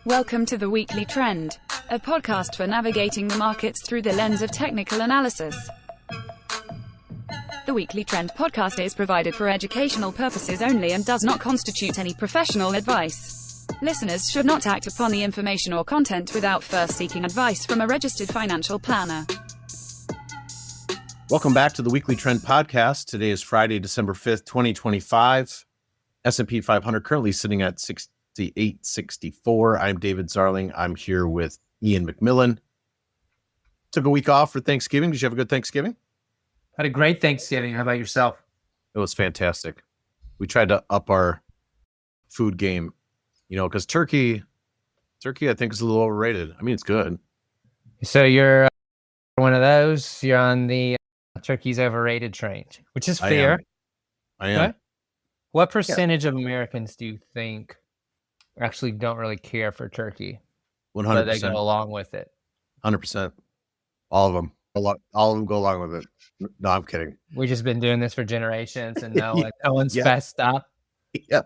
Welcome to The Weekly Trend, a podcast for navigating the markets through the lens of technical analysis. The Weekly Trend podcast is provided for educational purposes only and does not constitute any professional advice. Listeners should not act upon the information or content without first seeking advice from a registered financial planner. Welcome back to the Weekly Trend podcast. Today is Friday, December 5th, 2025. S&P 500 currently sitting at 68.64. I'm David Zarling. I'm here with Ian McMillan. Took a week off for Thanksgiving. Did you have a good Thanksgiving? Had a great Thanksgiving. How about yourself? It was fantastic. We tried to up our food game, because turkey, I think, is a little overrated. I mean, it's good. So you're one of those. You're on the turkey's overrated train, which is fair. I am. What percentage of Americans do you think actually don't really care for turkey? 100%. But they go along with it. 100%. All of them. All of them go along with it. No, I'm kidding. We've just been doing this for generations, and now no one's fessed up. Yeah.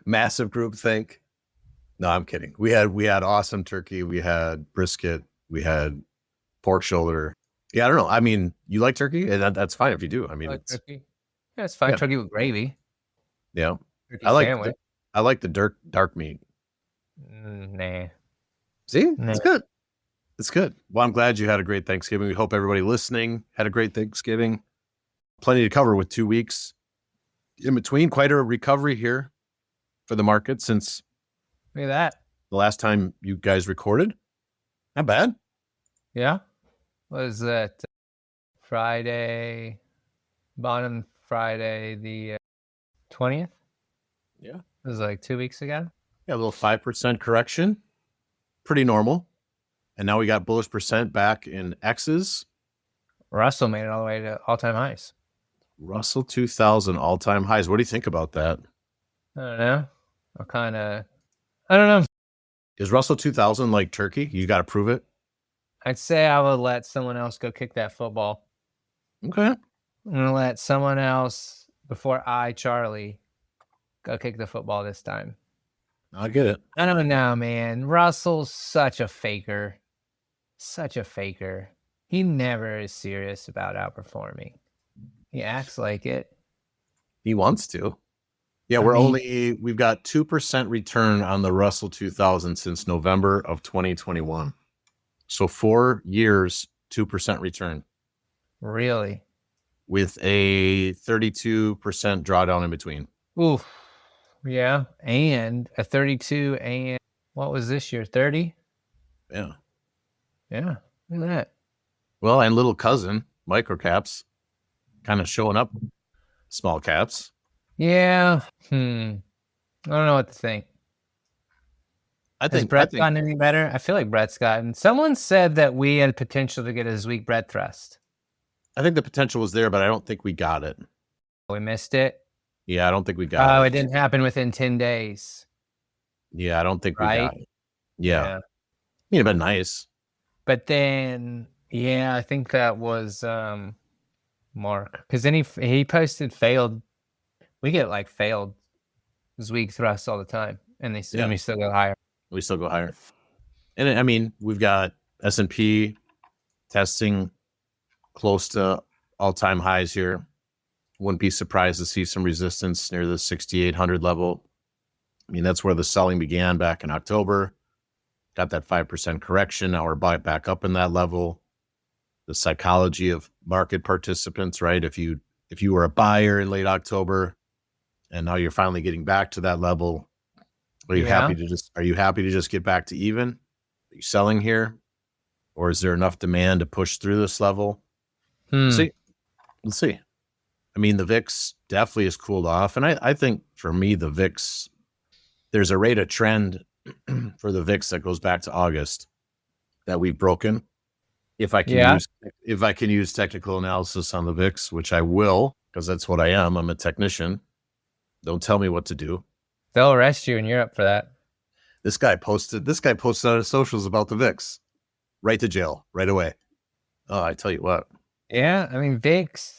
Massive group think. No, I'm kidding. We had awesome turkey. We had brisket. We had pork shoulder. Yeah, I don't know. I mean, you like turkey? And that's fine if you do. I mean, Like turkey? Yeah, it's fine. Yeah. Turkey with gravy. Yeah. Turkey I like sandwich. the dark meat. Nah. See? No. It's good. It's good. Well, I'm glad you had a great Thanksgiving. We hope everybody listening had a great Thanksgiving. Plenty to cover with 2 weeks in between. Quite a recovery here for the market since Look at that. the last time you guys recorded. Not bad. Yeah. Was that Friday, bottom Friday, the 20th? Yeah. It was like 2 weeks ago. Yeah, a little 5% correction. Pretty normal. And now we got bullish percent back in X's. Russell made it all the way to all-time highs. Russell 2000 all-time highs. What do you think about that? I don't know. I don't know. Is Russell 2000 like turkey? You got to prove it. I'd say I would let someone else go kick that football. Okay. I'm going to let someone else, before Charlie, go kick the football this time. I get it. I don't know, man. Russell's such a faker. Such a faker. He never is serious about outperforming. He acts like it. He wants to. Yeah, we've got 2% return on the Russell 2000 since November of 2021. So 4 years, 2% return Really? with a 32% drawdown in between. Oof. Yeah. And a 32 and what was this year? 30? Yeah. Yeah. Look at that. Well, and little cousin, microcaps, kind of showing up small caps. Yeah. I don't know what to think. Has Brett gotten any better? I feel like Brett's gotten. Someone said that we had potential to get his weak Brett thrust. I think the potential was there, but I don't think we got it. We missed it. Yeah, I don't think we got it. Oh, it didn't happen within 10 days. Yeah, I don't think we got it. Yeah. I mean, it'd been nice. But then, yeah, I think that was Mark. Because then he posted failed. We get like failed weak thrusts all the time. And we still go higher. We still go higher. And I mean, we've got S&P testing close to all-time highs here. Wouldn't be surprised to see some resistance near the 6,800 level. I mean, that's where the selling began back in October. Got that 5% correction. Now we're back up in that level. The psychology of market participants, right? If you were a buyer in late October and now you're finally getting back to that level, are you happy to just get back to even? Are you selling here? Or is there enough demand to push through this level? Let's see. I mean, the VIX definitely has cooled off. And I think for me, the VIX, there's a rate of trend for the VIX that goes back to August that we've broken. If I can use technical analysis on the VIX, which I will, because that's what I am. I'm a technician. Don't tell me what to do. They'll arrest you in Europe for that. This guy posted on his socials about the VIX. Right to jail, right away. Oh, I tell you what. Yeah, I mean, VIX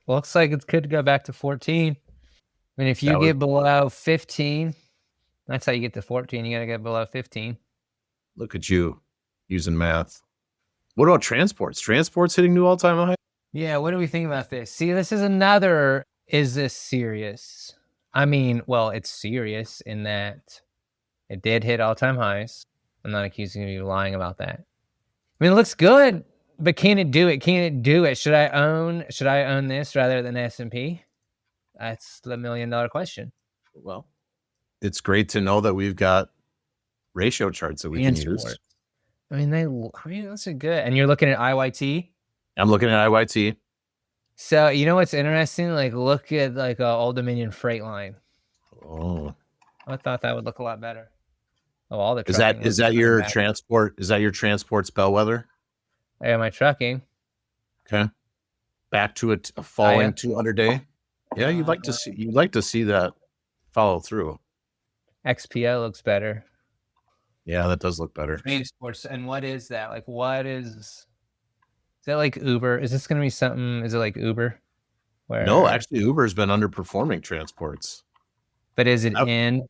looks like it could go back to 14. I mean, if you get below 15, that's how you get to 14. You got to get below 15. Look at you using math. What about transports? Transports hitting new all-time high? Yeah, what do we think about this? See, this is another, is this serious? I mean, well, it's serious in that it did hit all-time highs. I'm not accusing you of lying about that. I mean, it looks good, but can it do it? Can it do it? Should I own this rather than S&P? That's the $1 million question. Well, it's great to know that we've got ratio charts that we can use. I mean, those are good. And you're looking at IYT? I'm looking at IYT. So, you know what's interesting? Like, look at like a Old Dominion freight line. Oh, I thought that would look a lot better. Oh, all the is that your transport? Is that your transport's bellwether? Yeah, my trucking. Okay, back to a falling 200 day. Yeah, you'd like to see that follow through. XPO looks better. Yeah, that does look better. Transports, and what is that? Like, is that like Uber? Is this going to be something? Is it like Uber? No, actually, Uber's been underperforming transports. But is it in?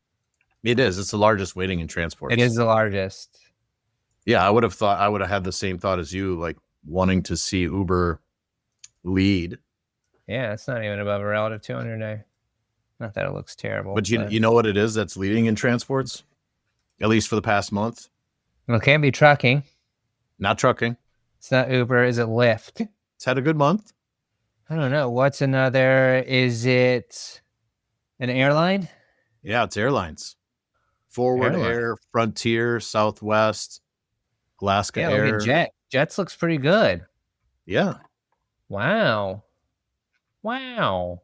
It is. It's the largest weighting in transports. It is the largest. Yeah, I would have had the same thought as you, like wanting to see Uber lead. Yeah, it's not even above a relative 200 day. Not that it looks terrible. But you know what it is that's leading in transports? At least for the past month? Well, it can't be trucking. Not trucking. It's not Uber. Is it Lyft? It's had a good month. I don't know. What's another? Is it an airline? Yeah, it's airlines. Forward Air, Frontier, Southwest, Alaska Air. Look at Jets looks pretty good. Yeah. Wow. That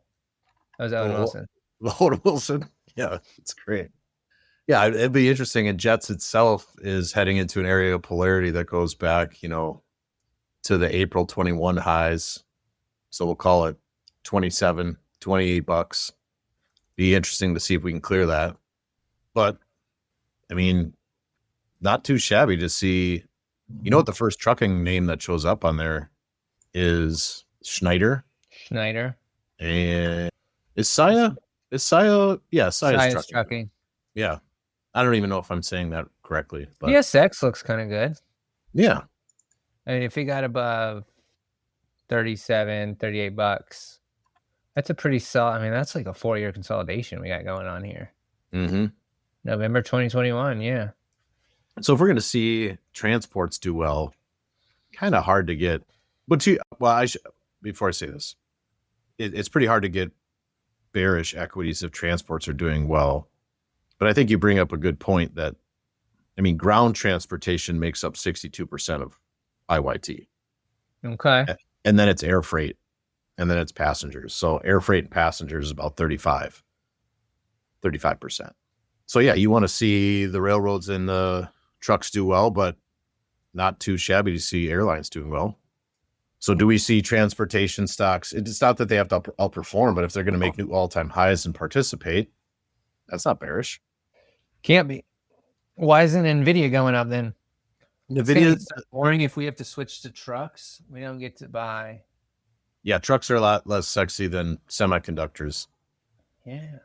was Owen Wilson. Owen Wilson. Yeah, it's great. Yeah, it'd be interesting. And Jets itself is heading into an area of polarity that goes back, to the April 21 highs. So we'll call it 27, $28. Be interesting to see if we can clear that. But I mean, not too shabby to see. You know what the first trucking name that shows up on there is? Schneider. And is Saya? Yeah, Saya's trucking. Yeah. I don't even know if I'm saying that correctly. But PSX looks kind of good. Yeah. I mean, if we got above $37, $38, that's a pretty solid. I mean, that's like a 4-year consolidation we got going on here. Mm-hmm. November 2021, yeah. So if we're going to see transports do well, kind of hard to get. But before I say this, it's pretty hard to get bearish equities if transports are doing well. But I think you bring up a good point that, ground transportation makes up 62% of IYT. Okay. And then it's air freight, and then it's passengers. So air freight and passengers is about 35%. So yeah, you want to see the railroads and the trucks do well, but not too shabby to see airlines doing well. So do we see transportation stocks? It's not that they have to outperform, but if they're going to make new all-time highs and participate, that's not bearish. Can't be. Why isn't NVIDIA going up then? NVIDIA is boring if we have to switch to trucks. We don't get to buy. Yeah, trucks are a lot less sexy than semiconductors. Yeah.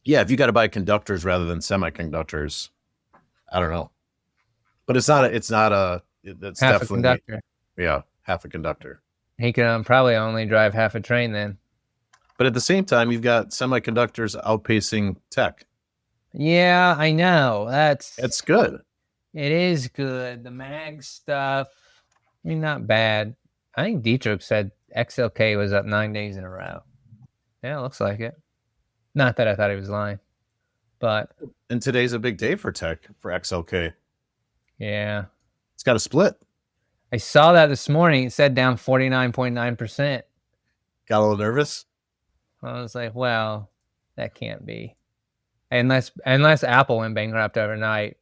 Yeah, if you got to buy conductors rather than semiconductors, I don't know. But it's half definitely a conductor. Yeah, half a conductor. He can probably only drive half a train then. But at the same time, you've got semiconductors outpacing tech. Yeah, I know. It's good. It is good. The mag stuff, not bad. I think Dietrich said XLK was up 9 days in a row. Yeah, it looks like it. Not that I thought he was lying, but. And today's a big day for tech, for XLK. Yeah. It's got a split. I saw that this morning. It said down 49.9%. Got a little nervous? I was like, well, that can't be. Unless Apple went bankrupt overnight.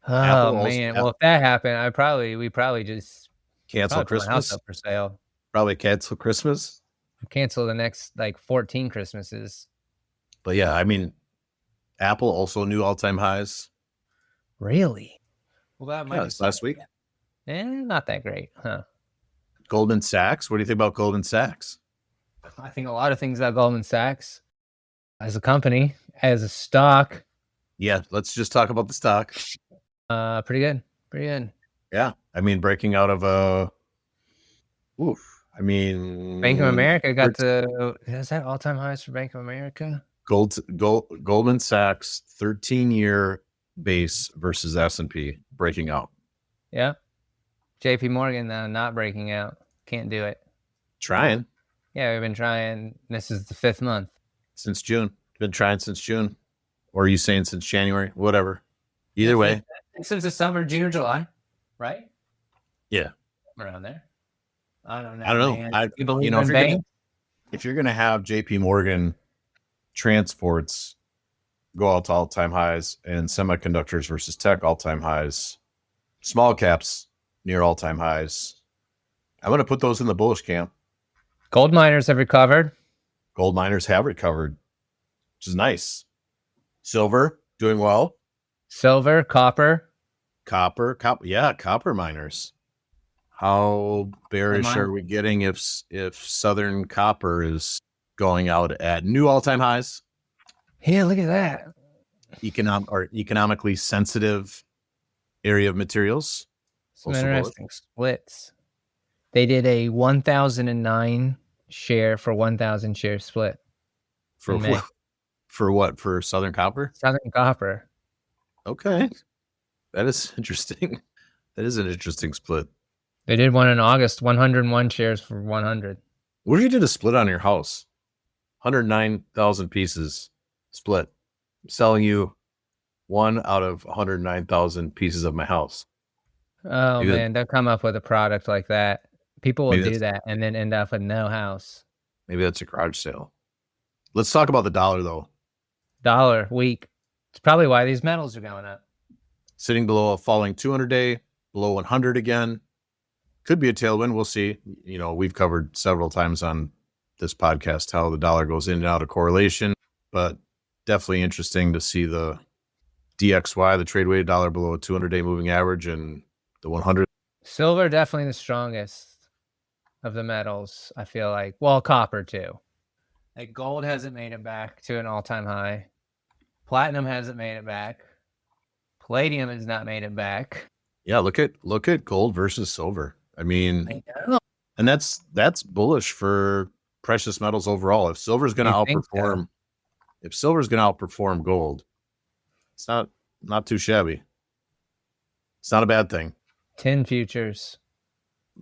Oh, man. Well, if that happened, we probably just cancel Christmas. House up for sale. Probably cancel Christmas. Cancel the next 14 Christmases. But yeah, Apple also new all-time highs. Really? Well, that might be last week. Not that great, huh? Goldman Sachs. What do you think about Goldman Sachs? I think a lot of things about Goldman Sachs as a company, as a stock. Yeah, let's just talk about the stock. Pretty good. Pretty good. Yeah. I mean, breaking out of I mean, Bank of America got is that all-time highs for Bank of America? Goldman Sachs 13-year base versus S&P breaking out. Yeah. JP Morgan not breaking out. Can't do it. Trying. Yeah, we've been trying. This is the 5th month. Since June. Been trying since June. Or are you saying since January? Whatever. Either way. Since the summer, June or July, right? Yeah. Around there. I don't know. I don't know. Man. You believe in banks? If you're gonna have JP Morgan transports go out to all-time highs and semiconductors versus tech all-time highs, small caps near all-time highs, I'm gonna put those in the bullish camp. Gold miners have recovered. Gold miners have recovered, which is nice. Silver doing well. Silver, copper. Copper, copper miners. How bearish are we getting if Southern Copper is going out at new all-time highs? Yeah, look at that. Economically sensitive area of materials. Some interesting splits. They did a 1,009 share for 1,000 share split. For what? For what? For Southern Copper? Southern Copper. Okay. That is interesting. That is an interesting split. They did one in August, 101 shares for 100. What if you did a split on your house? 109,000 pieces split. I'm selling you one out of 109,000 pieces of my house. Oh, man, they'll come up with a product like that. People will do that and then end up with no house. Maybe that's a garage sale. Let's talk about the dollar, though. Dollar weak. It's probably why these metals are going up. Sitting below a falling 200-day, below 100 again. Could be a tailwind. We'll see. You know, we've covered several times on this podcast how the dollar goes in and out of correlation, but definitely interesting to see the DXY, the trade weighted dollar below a 200-day moving average, and the 100. Silver definitely the strongest of the metals, I feel like. Well, copper too. Like gold hasn't made it back to an all-time high. Platinum hasn't made it back. Palladium has not made it back. Yeah, look at gold versus silver. I mean, and that's bullish for precious metals overall. If silver's going to outperform, gold, it's not too shabby. It's not a bad thing. Tin futures.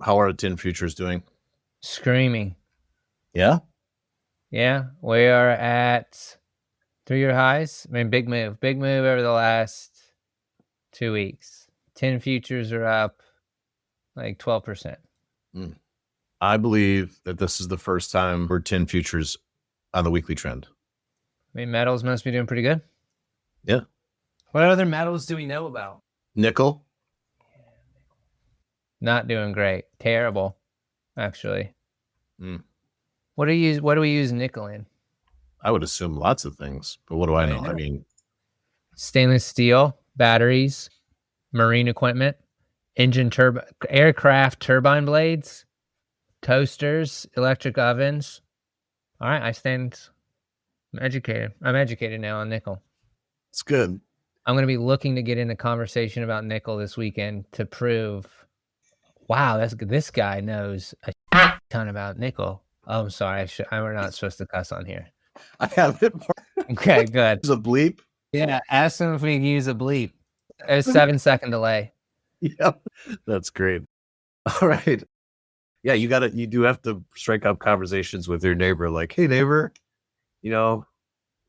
How are the tin futures doing? Screaming. Yeah? Yeah, we are at 3-year highs. I mean, big move over the last 2 weeks. Tin futures are up like 12%. I believe that this is the first time we're tin futures on the weekly trend. I mean, metals must be doing pretty good. Yeah. What other metals do we know about? Nickel. Not doing great. Terrible, actually. What do we use nickel in? I would assume lots of things, but what do I know? I mean, stainless steel, batteries, marine equipment, aircraft turbine blades, toasters, electric ovens. All right, I'm educated. I'm educated now on nickel. It's good. I'm going to be looking to get in a conversation about nickel this weekend to prove, wow, this guy knows a ton about nickel. Oh, I'm sorry. We're not supposed to cuss on here. I have it more. Okay, good. There's a bleep. Yeah, ask him if we can use a bleep. There's 7-second delay. Yep, that's great. All right. Yeah, you do have to strike up conversations with your neighbor. Like, hey, neighbor,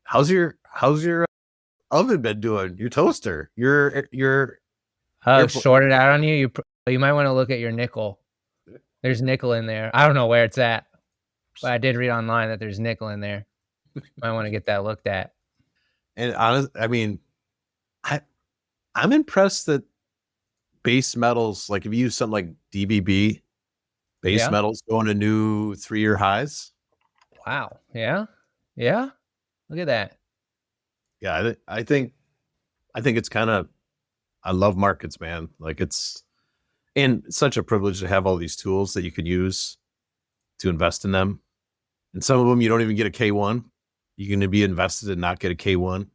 how's your oven been doing? Your toaster, your shorted out on you. You might want to look at your nickel. There's nickel in there. I don't know where it's at, but I did read online that there's nickel in there. Might want to get that looked at. And I'm impressed that base metals, like if you use something like DBB, base metals going to new 3-year highs. Wow. Yeah. Yeah. Look at that. Yeah, I think it's kind of, I love markets, man. Like it's such a privilege to have all these tools that you could use to invest in them. And some of them you don't even get a K1. You're going to be invested and not get a K1.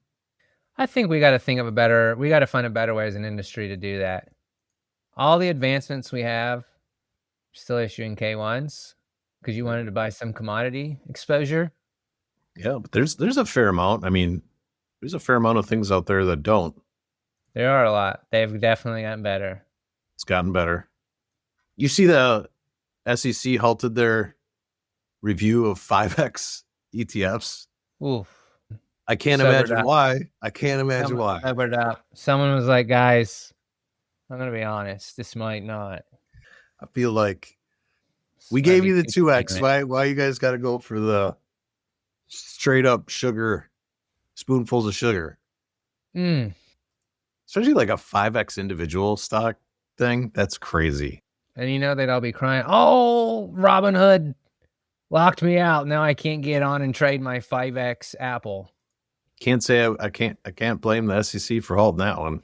I think we got to find a better way as an industry to do that. All the advancements we have, still issuing K1s because you wanted to buy some commodity exposure. Yeah, but there's a fair amount. I mean, there's a fair amount of things out there that don't. There are a lot. They've definitely gotten better. It's gotten better. You see the SEC halted their review of 5X ETFs. Oof. I can't imagine why. I can't imagine why. Sobered up. Someone was like, guys, I'm going to be honest. This might not. I feel like we gave you the 2X. Why you guys got to go for the straight up sugar, spoonfuls of sugar? Especially like a 5X individual stock thing. That's crazy. And you know, they'd all be crying, oh, Robinhood locked me out. Now I can't get on and trade my 5X Apple. Can't say I can't blame the SEC for holding that one.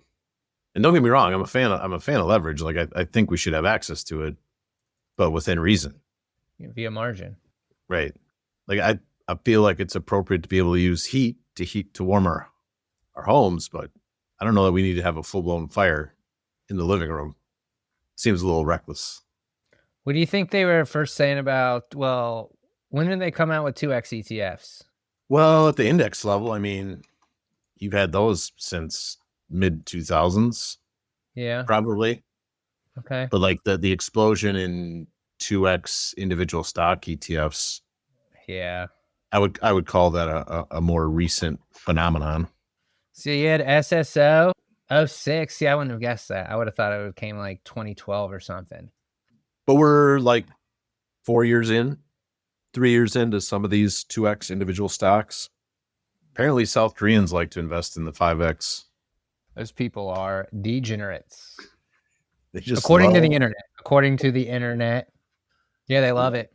And don't get me wrong, I'm a fan of leverage. Like I think we should have access to it, but within reason. Via margin. Right. Like I feel like it's appropriate to be able to use heat to warm our homes, but I don't know that we need to have a full-blown fire in the living room. Seems a little reckless. What do you think they were first saying about, well, when did they come out with 2X ETFs? Well, at the index level, I mean, you've had those since mid-2000s. Yeah. Probably. Okay. But like the explosion in 2X individual stock ETFs. Yeah. I would call that a more recent phenomenon. So you had SSO 06. See, I wouldn't have guessed that. I would have thought it came like 2012 or something. But we're like 4 years in, 3 years into some of these 2X individual stocks. Apparently South Koreans like to invest in the 5X. Those people are degenerates. They just According to the internet. Yeah, they love it.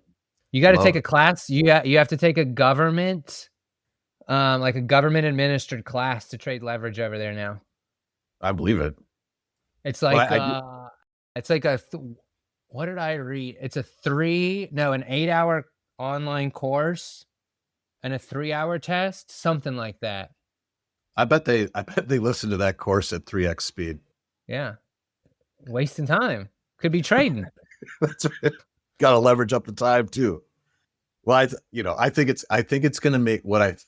You got to take a class. You have to take a government, like a government administered class to trade leverage over there now. I believe it. It's like what did I read? It's an 8-hour online course and a 3-hour test, something like that. I bet they listen to that course at 3X speed. Yeah. Wasting time. Could be trading. That's right. Got to leverage up the time too. Well, I think it's going to make what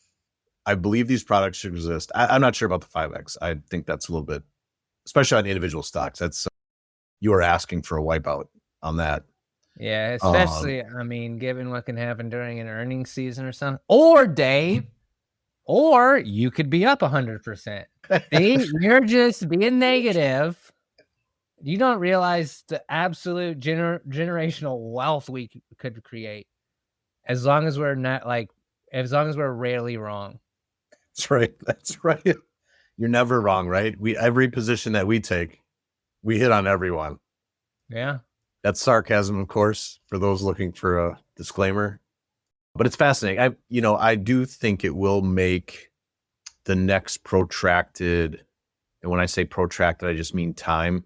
I believe these products should exist. I'm not sure about the 5X. I think that's a little bit, especially on individual stocks. That's you are asking for a wipeout on that. Yeah, especially I mean, given what can happen during an earnings season or something, or Dave, or you could be up 100%. You're just being negative. You don't realize the absolute generational wealth we could create as long as we're rarely wrong. That's right. That's right. You're never wrong, right? Every position that we take, we hit on everyone. Yeah. That's sarcasm, of course, for those looking for a disclaimer. But it's fascinating. I do think it will make the next protracted, and when I say protracted, I just mean time.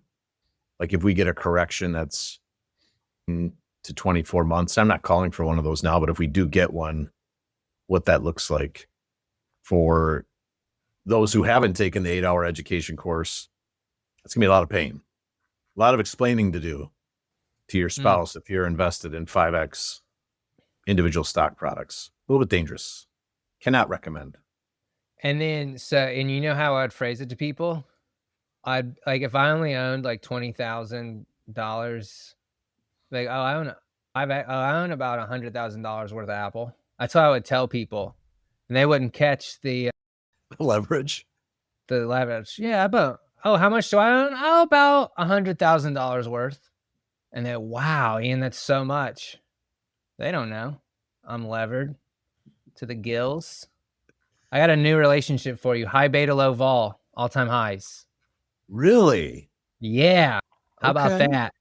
Like if we get a correction that's to 24 months, I'm not calling for one of those now, but if we do get one, what that looks like for those who haven't taken the 8-hour education course, it's going to be a lot of pain, a lot of explaining to do to your spouse if you're invested in 5X individual stock products. A little bit dangerous. Cannot recommend. And then, and you know how I'd phrase it to people? I'd like if I only owned like $20,000, like I own about $100,000 worth of Apple. That's what I would tell people, and they wouldn't catch the leverage. The leverage, yeah. About how much do I own? Oh, about $100,000 worth. And then, wow, Ian, that's so much. They don't know. I'm levered to the gills. I got a new relationship for you. High beta, low vol, all-time highs. Really? Yeah. How about that?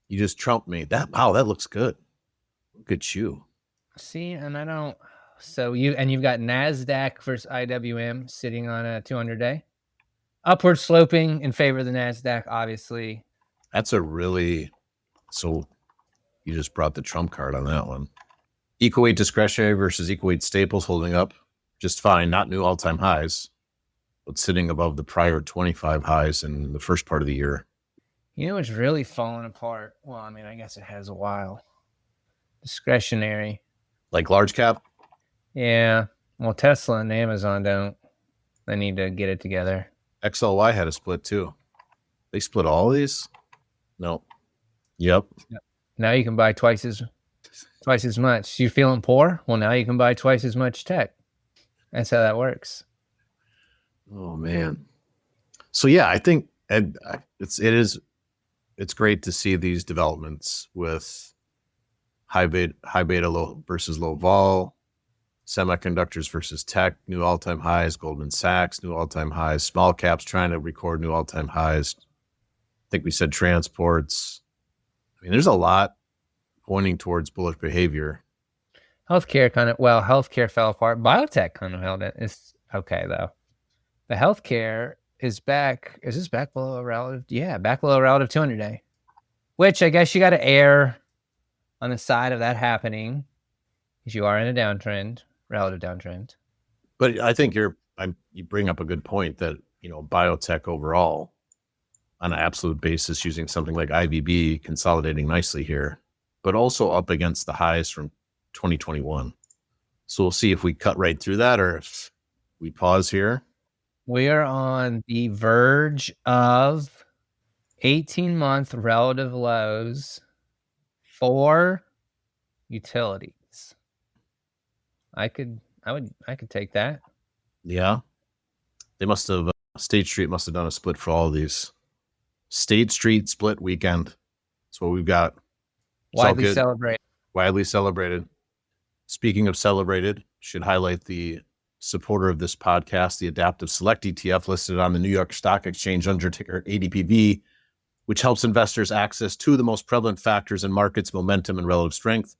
You just trumped me. That looks good. Look at you. See, and I don't. So you've got NASDAQ versus IWM sitting on a 200-day. Upward sloping in favor of the NASDAQ, obviously. That's so you just brought the trump card on that one. Equal weight discretionary versus equal weight staples holding up just fine. Not new all-time highs. but sitting above the prior 25 highs in the first part of the year. You know, it's really falling apart. Well, I mean, I guess it has a while. Discretionary. Like large cap? Yeah. Well, Tesla and Amazon don't. They need to get it together. XLY had a split too. They split all these? No. Yep. Now you can buy twice as much. You feeling poor? Well, now you can buy twice as much tech. That's how that works. Oh man. So yeah, I think it's great to see these developments with high beta low versus low vol, semiconductors versus tech, new all-time highs, Goldman Sachs, new all-time highs, small caps trying to record new all-time highs. I think we said transports. I mean, there's a lot pointing towards bullish behavior. Healthcare fell apart. Biotech kind of held it. It's okay though. The healthcare is back. Is this back below a relative? Yeah, back below a relative 200-day. Which I guess you got to err on the side of that happening, because you are in a downtrend, relative downtrend. But I think you bring up a good point that, biotech overall, on an absolute basis, using something like IVB, consolidating nicely here, but also up against the highs from 2021. So we'll see if we cut right through that or if we pause here. We are on the verge of 18-month relative lows for utilities. I could take that. Yeah. They must have, State Street must have done a split for all of these. State Street split weekend. That's what we've got. Widely celebrated. Widely celebrated. Speaking of celebrated, should highlight the supporter of this podcast, the Adaptive Select ETF listed on the New York Stock Exchange under ticker ADPV, which helps investors access two of the most prevalent factors in markets, momentum and relative strength.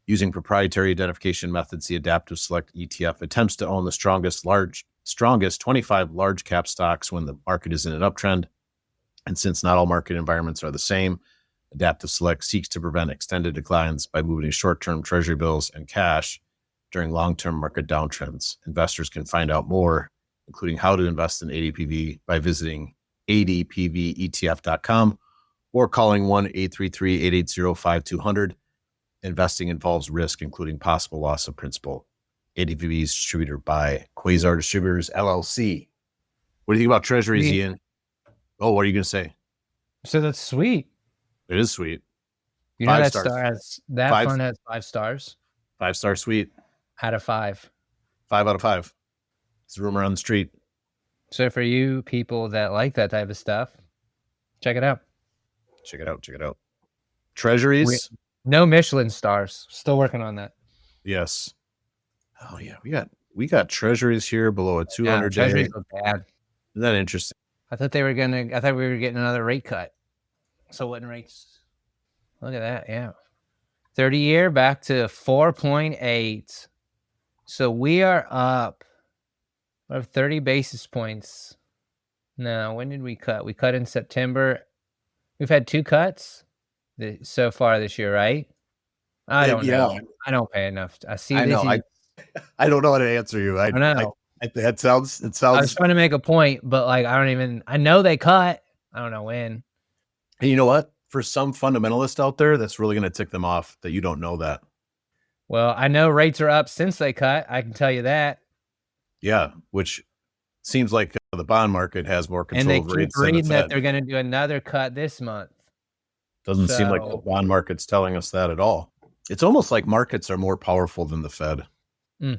Using proprietary identification methods, the Adaptive Select ETF attempts to own the strongest 25 large cap stocks when the market is in an uptrend. And since not all market environments are the same, Adaptive Select seeks to prevent extended declines by moving short-term treasury bills and cash during long-term market downtrends. Investors can find out more, including how to invest in ADPV, by visiting adpvetf.com or calling 1-833-880-5200. Investing involves risk, including possible loss of principal. ADPV is distributed by Quasar Distributors, LLC. What do you think about treasuries, Ian? Oh, what are you going to say? So that's sweet. It is sweet. You know, that fund has 5 stars. 5-star sweet. Out of 5. 5 out of 5. It's a rumor on the street. So for you people that like that type of stuff, check it out. Check it out. Treasuries. No Michelin stars. Still working on that. Yes. Oh yeah, we got treasuries here below a 200 day. Treasuries look bad. Isn't that interesting? I thought we were getting another rate cut. So what rates? Look at that. Yeah. 30-year back to 4.8. So we are up 30 basis points. No, when did we cut? We cut in September. We've had 2 cuts so far this year, right? I don't know. I don't pay enough. I see. I know. I don't know how to answer you. I know. It sounds. I was trying to make a point, but I know they cut. I don't know when. And you know what? For some fundamentalist out there, that's really going to tick them off that you don't know that. Well, I know rates are up since they cut. I can tell you that. Yeah, which seems like the bond market has more control of rates. And they keep reading that they're going to do another cut this month. Doesn't seem like the bond market's telling us that at all. It's almost like markets are more powerful than the Fed.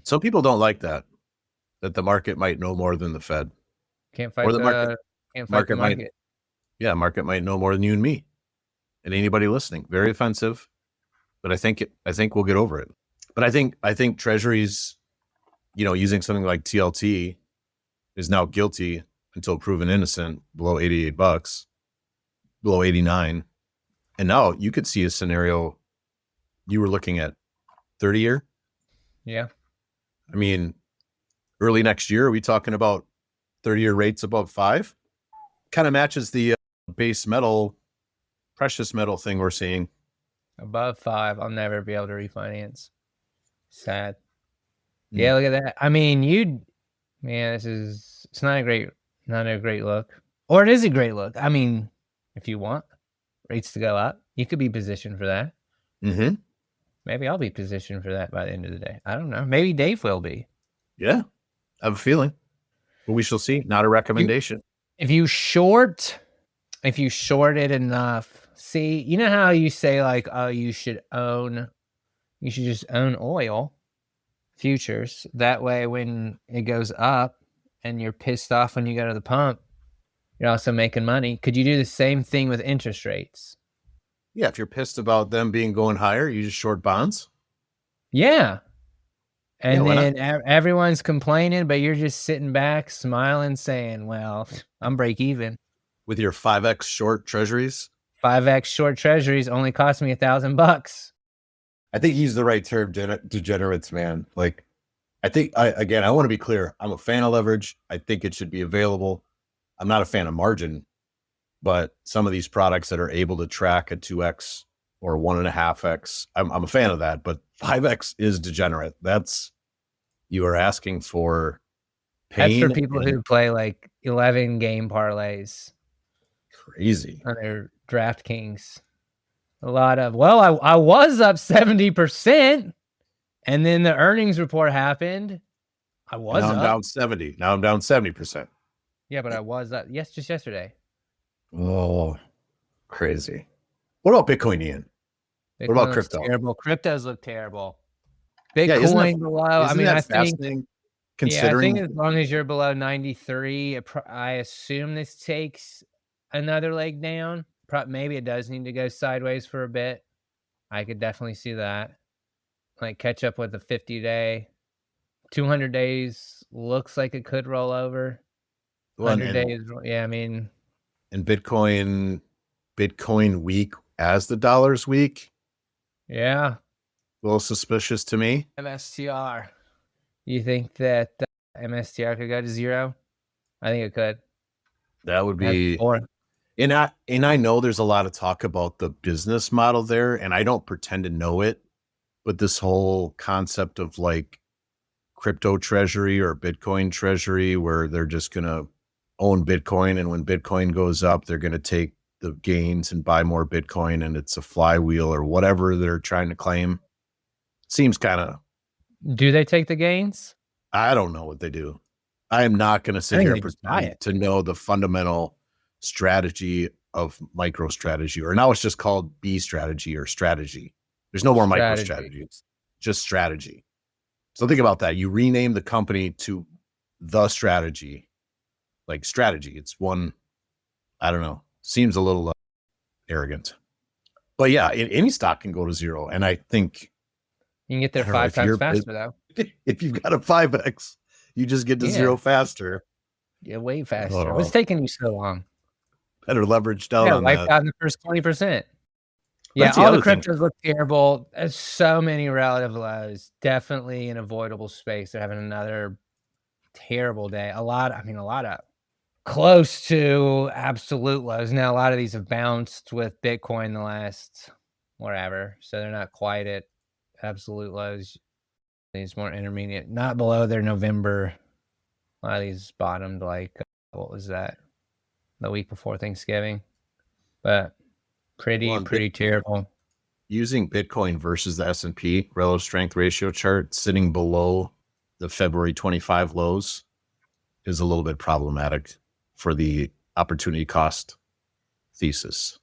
Some people don't like that the market might know more than the Fed. Can't fight the market. Market might know more than you and me and anybody listening. Very offensive, but I think we'll get over it. But I think treasuries, using something like TLT, is now guilty until proven innocent, below $88, below 89. And now you could see a scenario you were looking at 30-year. Yeah. I mean, early next year, are we talking about 30-year rates above 5? Kind of matches the base metal, precious metal thing we're seeing. Above 5, I'll never be able to refinance. Sad. Yeah, look at that. I mean, this is It's not a great look. Or it is a great look. I mean, if you want rates to go up, you could be positioned for that. Mm-hmm. Maybe I'll be positioned for that by the end of the day. I don't know. Maybe Dave will be. Yeah, I have a feeling. But we shall see. Not a recommendation. If you short it enough, see, you know how you say like, oh, you should just own oil futures. That way, when it goes up and you're pissed off when you go to the pump, you're also making money. Could you do the same thing with interest rates? Yeah, if you're pissed about them going higher, you just short bonds. Yeah. And why then everyone's complaining, but you're just sitting back, smiling, saying, well, I'm break even. With your 5X short treasuries? 5X short treasuries only cost me $1,000. I think he's the right term, degenerates, man. Like, I think, I want to be clear. I'm a fan of leverage. I think it should be available. I'm not a fan of margin, but some of these products that are able to track a 2X or 1.5X, I'm a fan of that, but 5X is degenerate. You are asking for pain. That's for people who play like 11 game parlays. Crazy. On their DraftKings. A lot of, well, I was up 70%, and then the earnings report happened. Now I'm down 70. Now I'm down 70%. Yeah, but I was up, just yesterday. Oh, crazy. What about Bitcoin, Ian? What about crypto? Terrible. Cryptos look terrible. Bitcoin below. I mean, I think considering as long as you're below 93, I assume this takes another leg down. Maybe it does need to go sideways for a bit. I could definitely see that. Like catch up with the 50-day. 200 days looks like it could roll over. 100 days. Yeah, I mean. And Bitcoin weak as the dollar's weak. Yeah. A little suspicious to me. MSTR. You think that MSTR could go to 0? I think it could. That would be. And I know there's a lot of talk about the business model there, and I don't pretend to know it, but this whole concept of like crypto treasury or Bitcoin treasury, where they're just going to own Bitcoin, and when Bitcoin goes up, they're going to take the gains and buy more Bitcoin, and it's a flywheel or whatever they're trying to claim. Seems kind of. Do they take the gains? I don't know what they do. I am not going to sit here and pretend to know the fundamental strategy of MicroStrategy, or now it's just called B strategy or strategy. There's no more MicroStrategies, just strategy. So think about that. You rename the company to the strategy, like strategy. It's one, I don't know, seems a little arrogant. But yeah, any stock can go to 0. And I think you can get there 5 times faster, though. If you've got a 5X, you just get to 0 faster. Yeah, way faster. What's taking you so long? Better leverage down on wiped that. out in the first 20%. Yeah, all the cryptos look terrible. There's so many relative lows. Definitely an avoidable space. They're having another terrible day. A lot of close to absolute lows. Now, a lot of these have bounced with Bitcoin the last whatever. So they're not quite at absolute lows. These more intermediate, not below their November. A lot of these bottomed like, what was that? The week before Thanksgiving. But pretty terrible. Using Bitcoin versus the S&P relative strength ratio chart sitting below the February 25 lows is a little bit problematic for the opportunity cost thesis.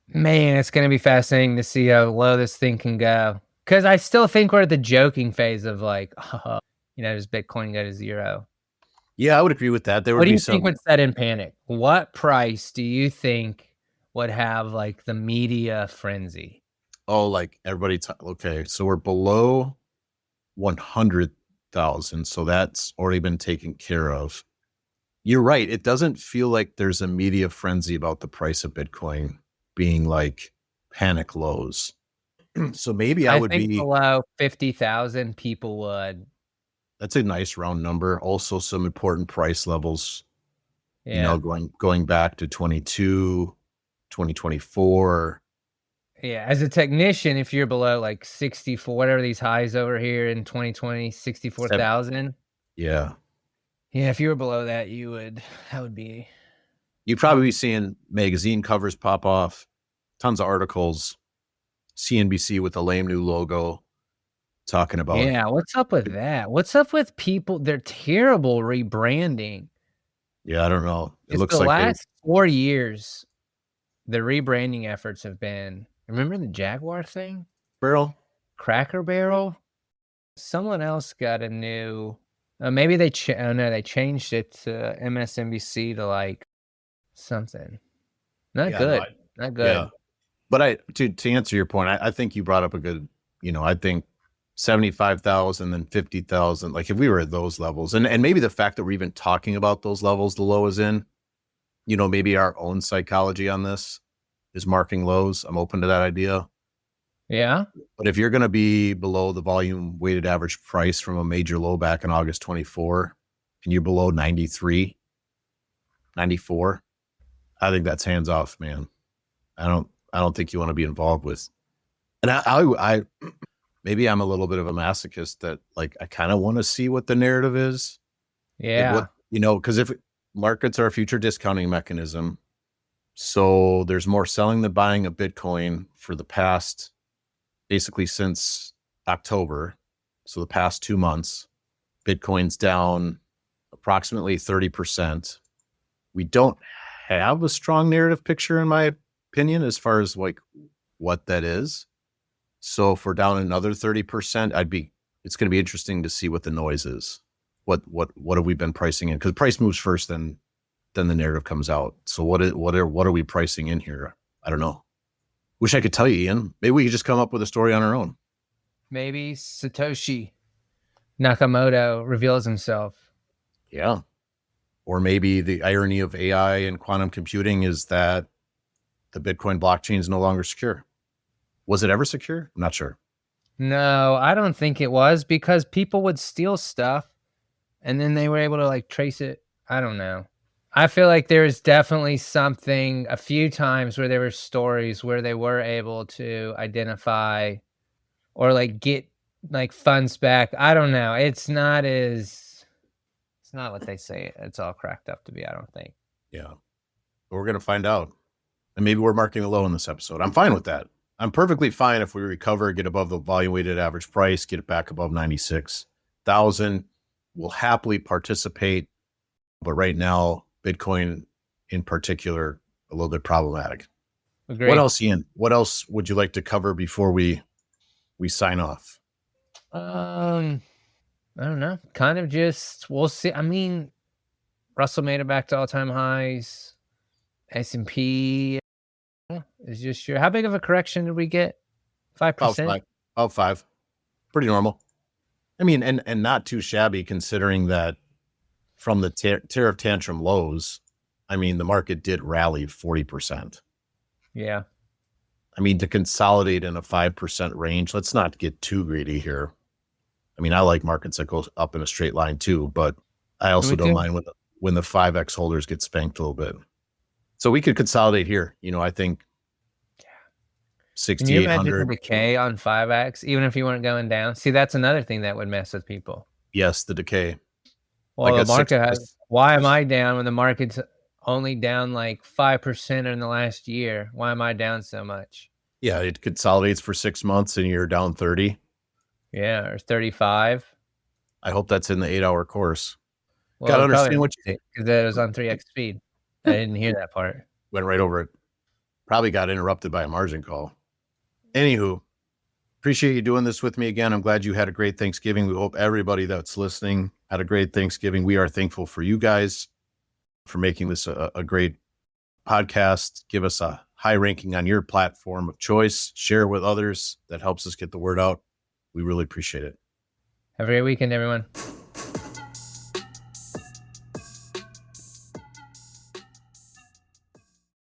Man, it's going to be fascinating to see how low this thing can go. Because I still think we're at the joking phase of like, does Bitcoin go to 0? Yeah, I would agree with that. What do you think would set in panic? What price do you think would have like the media frenzy? Oh, like everybody. Okay, so we're below 100,000. So that's already been taken care of. You're right. It doesn't feel like there's a media frenzy about the price of Bitcoin being like panic lows. So maybe I would think be below 50,000 people would. That's a nice round number. Also some important price levels, going back to 22, 2024. Yeah. As a technician, if you're below like 64, whatever these highs over here in 2020, 64,000. Yeah. Yeah, if you were below that, that would be. You'd probably be seeing magazine covers pop off, tons of articles, CNBC with a lame new logo talking about. Yeah, what's up with that? What's up with people? They're terrible rebranding. Yeah, I don't know. It It's looks the like last 4 years, the rebranding efforts have been. Remember the Jaguar thing? Barrel. Cracker Barrel? Someone else got a new. Maybe they they changed it to MSNBC to like something. Not Yeah, good. no, Not good. Yeah. But to answer your point, I think you brought up a good, I think 75,000 and 50,000, like if we were at those levels, and maybe the fact that we're even talking about those levels the low is in, maybe our own psychology on this is marking lows. I'm open to that idea. Yeah. But if you're going to be below the volume weighted average price from a major low back in August 24, and you're below 93, 94, I think that's hands off, man. I don't think you want to be involved with. And I maybe I'm a little bit of a masochist that like I kind of want to see what the narrative is. Yeah. Because if markets are a future discounting mechanism, so there's more selling than buying of Bitcoin for the past, basically since October. So the past 2 months, Bitcoin's down approximately 30%. We don't have a strong narrative picture, in my opinion, as far as like what that is. So if we're down another 30%, it's going to be interesting to see what the noise is. What have we been pricing in? Because price moves first, then the narrative comes out. So what are we pricing in here? I don't know. Wish I could tell you, Ian. Maybe we could just come up with a story on our own. Maybe Satoshi Nakamoto reveals himself. Yeah. Or maybe the irony of AI and quantum computing is that the Bitcoin blockchain is no longer secure. Was it ever secure? I'm not sure. No, I don't think it was, because people would steal stuff and then they were able to like trace it. I don't know. I feel like there's definitely something a few times where there were stories where they were able to identify or like get like funds back. I don't know. It's not what they say it's all cracked up to be, I don't think. Yeah. But we're going to find out. And maybe we're marking a low in this episode. I'm fine with that. I'm perfectly fine if we recover, get above the volume weighted average price, get it back above 96,000. We'll happily participate. But right now, Bitcoin in particular, a little bit problematic. Agreed. What else, Ian? What else would you like to cover before we sign off? I don't know. Kind of just, we'll see. I mean, Russell made it back to all-time highs. S&P is just sure. How big of a correction did we get? 5%? About 5. Pretty normal. I mean, and not too shabby considering that from the tariff tantrum lows, I mean, the market did rally 40%. Yeah. I mean, to consolidate in a 5% range, let's not get too greedy here. I mean, I like markets that go up in a straight line too, but I also don't mind when the 5X holders get spanked a little bit. So we could consolidate here. I think 6,800. Can you imagine the decay on 5X, even if you weren't going down? See, that's another thing that would mess with people. Yes, the decay. Well, like the market has. Why am I down when the market's only down like 5% in the last year? Why am I down so much? Yeah, it consolidates for 6 months and you're down 30. Yeah, or 35. I hope that's in the 8-hour course. Well, Got to understand what you think. Because it was on 3X speed. I didn't hear that part. Went right over it. Probably got interrupted by a margin call. Anywho, appreciate you doing this with me again. I'm glad you had a great Thanksgiving. We hope everybody that's listening had a great Thanksgiving. We are thankful for you guys for making this a great podcast. Give us a high ranking on your platform of choice. Share with others. That helps us get the word out. We really appreciate it. Have a great weekend, everyone.